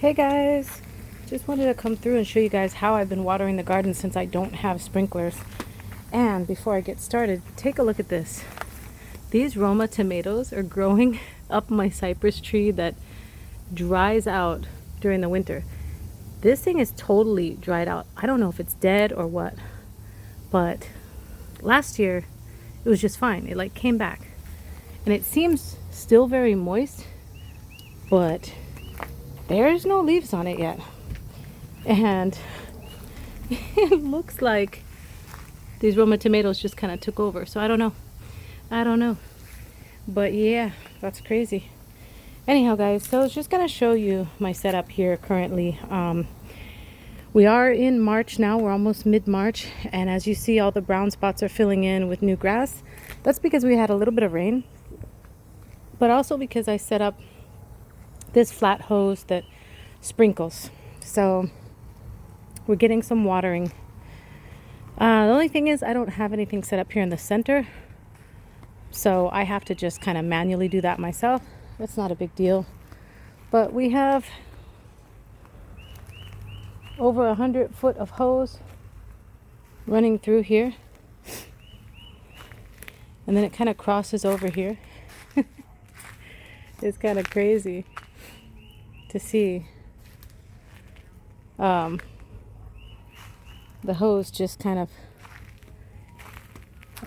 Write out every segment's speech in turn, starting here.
Hey guys, just wanted to come through and show you guys how I've been watering the garden since I don't have sprinklers. And before I get started, take a look at this. These Roma tomatoes are growing up my cypress tree that dries out during the winter. This thing is totally dried out. I don't know if it's dead or what, but last year it was just fine. It like came back and it seems still very moist, but there's no leaves on it yet. And it looks like these Roma tomatoes just kind of took over. So I don't know. But yeah, that's crazy. Anyhow, guys, so I was just going to show you my setup here currently. We are in March now. We're almost mid-March. And as you see, all the brown spots are filling in with new grass. That's because we had a little bit of rain. But also because I set up this flat hose that sprinkles. So we're getting some watering. The only thing is I don't have anything set up here in the center. So I have to just kind of manually do that myself. That's not a big deal. But we have over 100 foot of hose running through here. And then it kind of crosses over here. It's kind of crazy to see the hose just kind of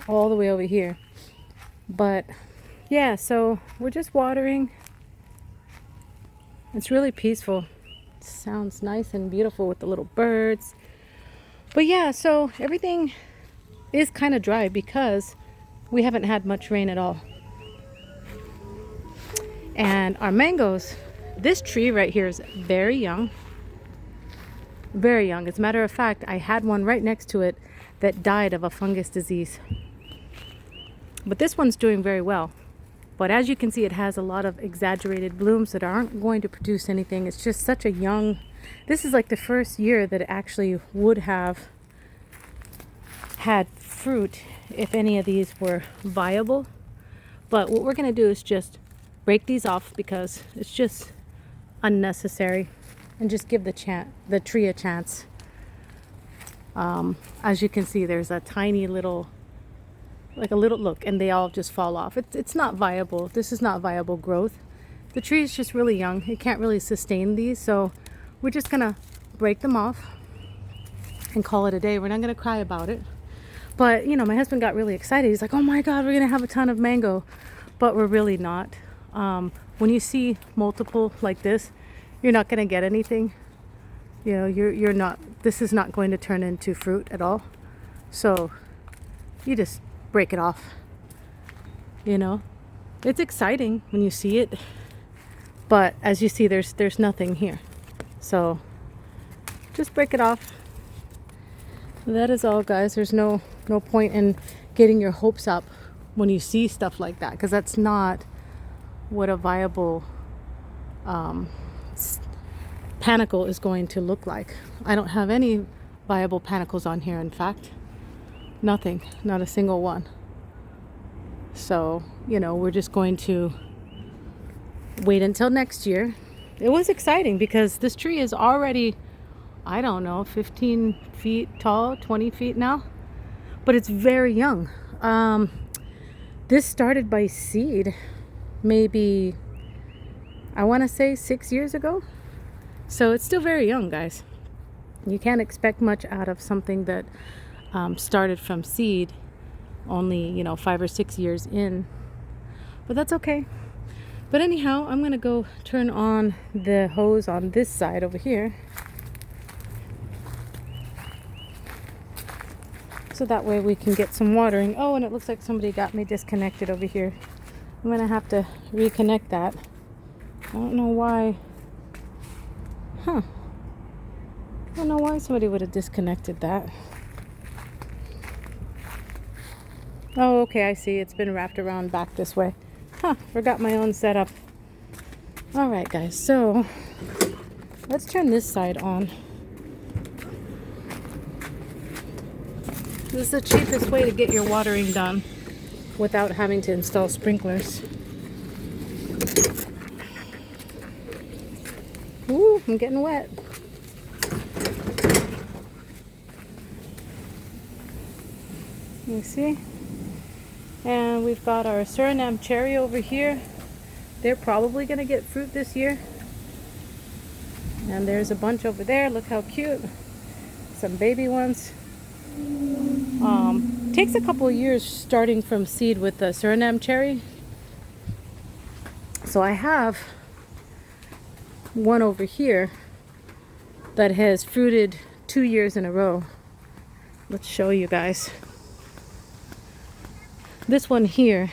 all the way over here. But yeah, so we're just watering. It's really peaceful. It sounds nice and beautiful with the little birds. But yeah, so everything is kind of dry because we haven't had much rain at all. And our mangoes, this tree right here is very young. Very young. As a matter of fact, I had one right next to it that died of a fungus disease. But this one's doing very well. But as you can see, it has a lot of exaggerated blooms that aren't going to produce anything. It's just such a young... This is like the first year that it actually would have had fruit if any of these were viable. But what we're going to do is just break these off because it's just unnecessary, and just give the tree a chance. As you can see, there's a tiny little, like a little look, and they all just fall off. It's not viable. This is not viable growth. The tree is just really young. It can't really sustain these, so we're just gonna break them off and call it a day. We're not gonna cry about it. But you know, my husband got really excited. He's like, "Oh my God, we're gonna have a ton of mango," but we're really not. When you see multiple like this, you're not going to get anything. You know, you're not, this is not going to turn into fruit at all. So you just break it off. You know, it's exciting when you see it, but as you see, there's nothing here. So just break it off. That is all, guys. There's no point in getting your hopes up when you see stuff like that, because that's not what a viable panicle is going to look like. I don't have any viable panicles on here, in fact. Nothing, not a single one. So, you know, we're just going to wait until next year. It was exciting because this tree is already, I don't know, 15 feet tall, 20 feet now, but it's very young. This started by seed maybe, I want to say 6 years ago. So it's still very young, guys. You can't expect much out of something that started from seed only, you know, 5 or 6 years in. But that's okay. But anyhow, I'm going to go turn on the hose on this side over here. So that way we can get some watering. Oh, and it looks like somebody got me disconnected over here. I'm going to have to reconnect that. I don't know why. I don't know why somebody would have disconnected that. Oh, okay, I see. It's been wrapped around back this way. Forgot my own setup. All right, guys. So let's turn this side on. This is the cheapest way to get your watering done without having to install sprinklers. Ooh, I'm getting wet. You see? And we've got our Suriname cherry over here. They're probably going to get fruit this year. And there's a bunch over there. Look how cute. Some baby ones. Takes a couple of years starting from seed with the Suriname cherry. So I have one over here that has fruited 2 years in a row. Let's show you guys. This one here,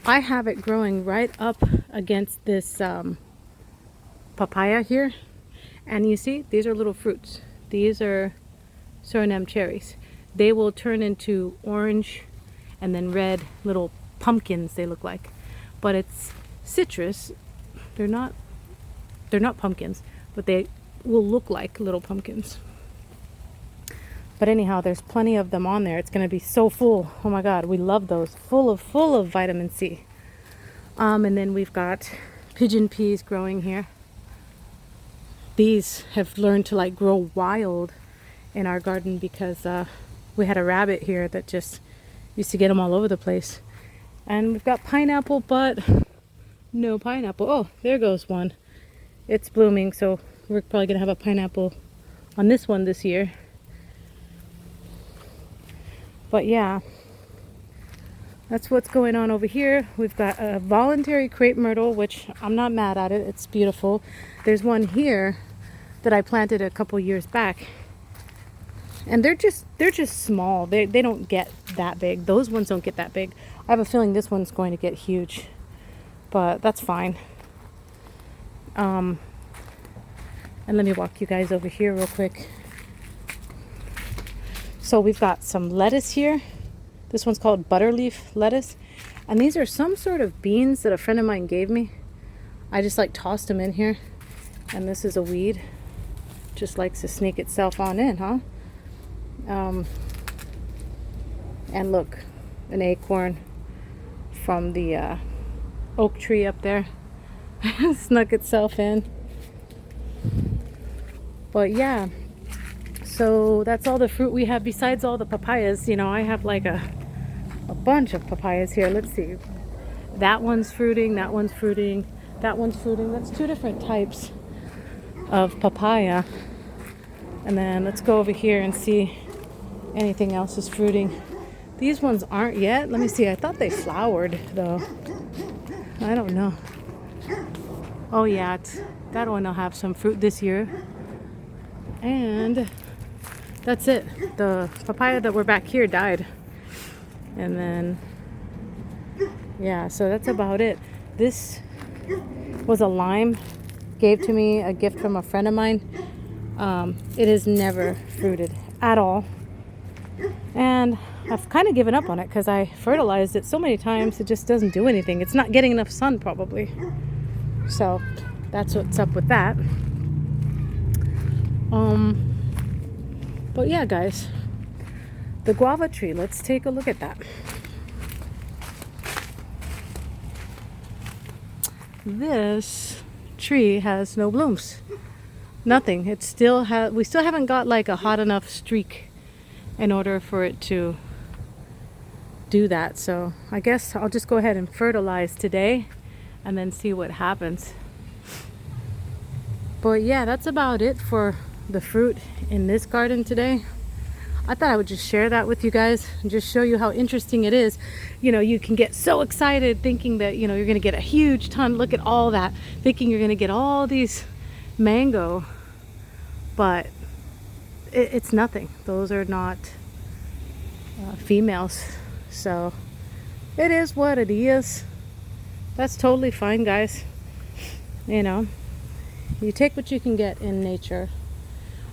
I have it growing right up against this papaya here. And you see, these are little fruits. These are Suriname cherries. They will turn into orange and then red little pumpkins they look like. But it's citrus. They're not pumpkins, but they will look like little pumpkins. But anyhow, there's plenty of them on there. It's going to be so full. Oh my God, we love those. Full of vitamin C. And then we've got pigeon peas growing here. These have learned to like grow wild in our garden because we had a rabbit here that just used to get them all over the place. And we've got pineapple, but no pineapple. Oh, there goes one. It's blooming, so we're probably going to have a pineapple on this one this year. But yeah, that's what's going on over here. We've got a voluntary crepe myrtle, which I'm not mad at it. It's beautiful. There's one here that I planted a couple years back. And they're just small. They don't get that big. Those ones don't get that big. I have a feeling this one's going to get huge. But that's fine. And let me walk you guys over here real quick. So we've got some lettuce here. This one's called butterleaf lettuce. And these are some sort of beans that a friend of mine gave me. I just like tossed them in here. And this is a weed. Just likes to sneak itself on in, huh? And look, an acorn from the oak tree up there. Snuck itself in. But yeah, so that's all the fruit we have besides all the papayas. You know, I have like a bunch of papayas here. Let's see. That one's fruiting, that one's fruiting, that one's fruiting. That's 2 different types of papaya. And then let's go over here and see anything else is fruiting. These ones aren't yet. Let me see. I thought they flowered though. I don't know. Oh yeah, that one will have some fruit this year. And that's it. The papaya that were back here died. And then, yeah, so that's about it. This was a lime. Gave to me a gift from a friend of mine. It has never fruited at all. And I've kind of given up on it because I fertilized it so many times it just doesn't do anything. It's not getting enough sun probably. So that's what's up with that. But yeah, guys, the guava tree, let's take a look at that. This tree has no blooms. Nothing. It still we still haven't got like a hot enough streak in order for it to do that. So I guess I'll just go ahead and fertilize today and then see what happens. But yeah, that's about it for the fruit in this garden today. I thought I would just share that with you guys and just show you how interesting it is. You know, you can get so excited thinking that, you know, you're going to get a huge ton. Look at all that. Thinking you're going to get all these mango. But it's nothing. Those are not females. So it is what it is. That's totally fine, guys. You know, you take what you can get in nature.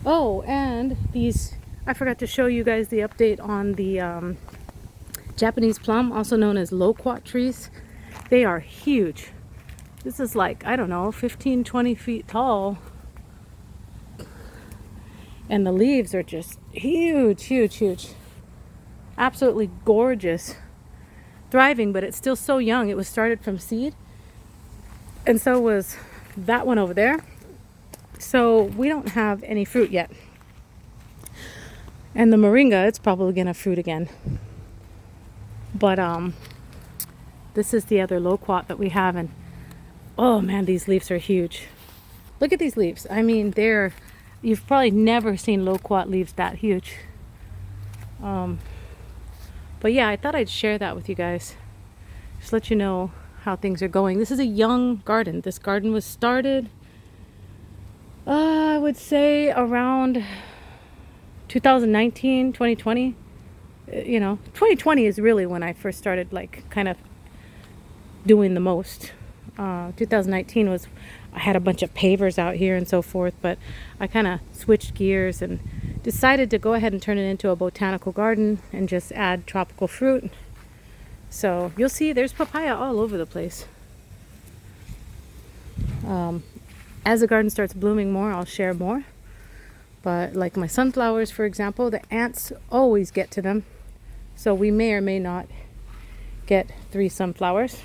Oh, and these, I forgot to show you guys the update on the Japanese plum, also known as loquat trees. They are huge. This is like, I don't know, 15, 20 feet tall. And the leaves are just huge, huge, huge. Absolutely gorgeous. Thriving, but it's still so young. It was started from seed. And so was that one over there. So we don't have any fruit yet. And the moringa, it's probably gonna fruit again. But this is the other loquat that we have, and oh man, these leaves are huge. Look at these leaves. I mean, you've probably never seen loquat leaves that huge. But yeah, I thought I'd share that with you guys. Just let you know how things are going. This is a young garden. This garden was started, I would say around 2019, 2020. 2020 is really when I first started like kind of doing the most. 2019 was, I had a bunch of pavers out here and so forth, but I kind of switched gears and decided to go ahead and turn it into a botanical garden and just add tropical fruit. So you'll see there's papaya all over the place. As the garden starts blooming more, I'll share more. But like my sunflowers, for example, the ants always get to them. So we may or may not get 3 sunflowers.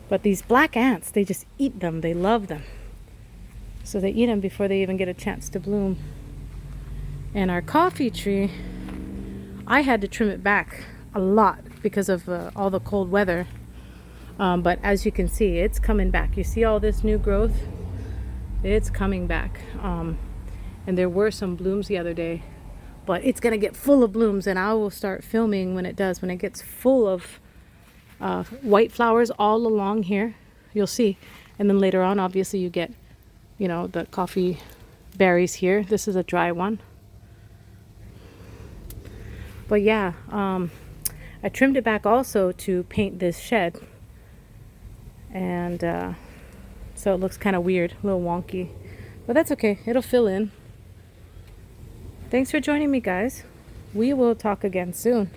But these black ants, they just eat them. They love them. So they eat them before they even get a chance to bloom. And our coffee tree, I had to trim it back a lot because of all the cold weather. But as you can see, it's coming back. You see all this new growth? It's coming back. And there were some blooms the other day. But it's going to get full of blooms, and I will start filming when it does. When it gets full of white flowers all along here, you'll see. And then later on, obviously, you get, the coffee berries here. This is a dry one. But yeah, I trimmed it back also to paint this shed. And so it looks kind of weird, a little wonky. But that's okay. It'll fill in. Thanks for joining me, guys. We will talk again soon.